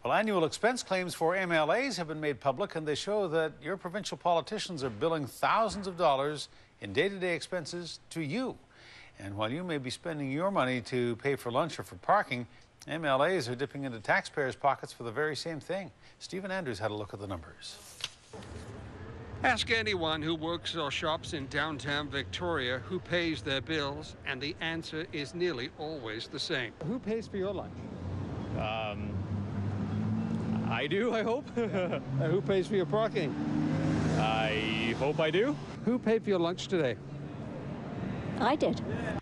Well, annual expense claims for MLAs have been made public, and they show that your provincial politicians are billing thousands of dollars in day-to-day expenses to you. And while you may be spending your money to pay for lunch or for parking, MLAs are dipping into taxpayers' pockets for the very same thing. Stephen Andrews had a look at the numbers. Ask anyone who works or shops in downtown Victoria who pays their bills, and the answer is nearly always the same. Who pays for your lunch? I do, I hope. Who pays for your parking? I hope I do. Who paid for your lunch today? I did.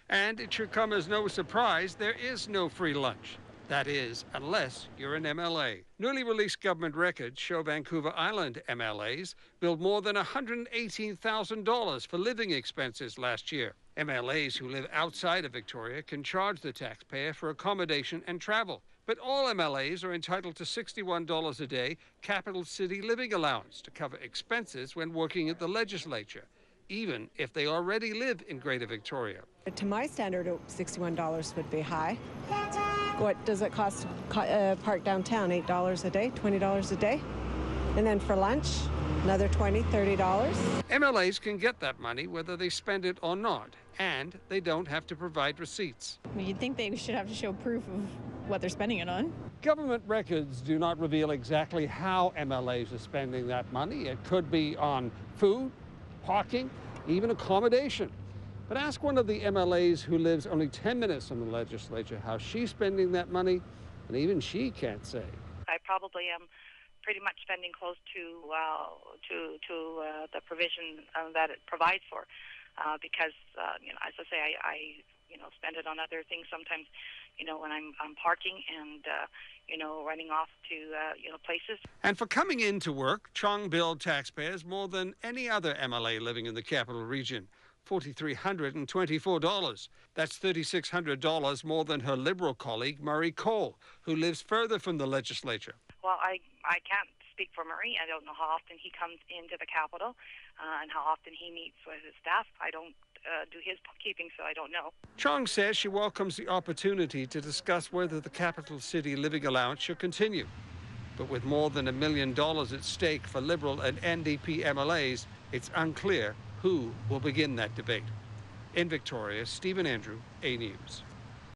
And it should come as no surprise, there is no free lunch. That is, unless you're an MLA. Newly released government records show Vancouver Island MLAs billed more than $118,000 for living expenses last year. MLAs who live outside of Victoria can charge the taxpayer for accommodation and travel. But all MLAs are entitled to $61 a day capital city living allowance to cover expenses when working at the legislature, even if they already live in Greater Victoria. To my standard, $61 would be high. What does it cost to park downtown? $8 a day, $20 a day? And then for lunch, another $20, $30. MLAs can get that money whether they spend it or not, and they don't have to provide receipts. You'd think they should have to show proof of what they're spending it on. Government records do not reveal exactly how MLAs are spending that money. It could be on food, parking, even accommodation. But ask one of the MLAs who lives only 10 minutes from the legislature how she's spending that money, and even she can't say. I probably am pretty much spending close to the provision that it provides for, because as I say, I spend it on other things sometimes, when I'm parking and running off to places. And for coming into work, Chong billed taxpayers more than any other MLA living in the capital region. $4,324. That's $3,600 more than her Liberal colleague, Murray Cole, who lives further from the legislature. Well, I can't speak for Murray. I don't know how often he comes into the capital and how often he meets with his staff. I don't do his bookkeeping, so I don't know. Chong says she welcomes the opportunity to discuss whether the capital city living allowance should continue. But with more than $1 million at stake for Liberal and NDP MLAs, it's unclear who will begin that debate. In Victoria, Stephen Andrew, A News.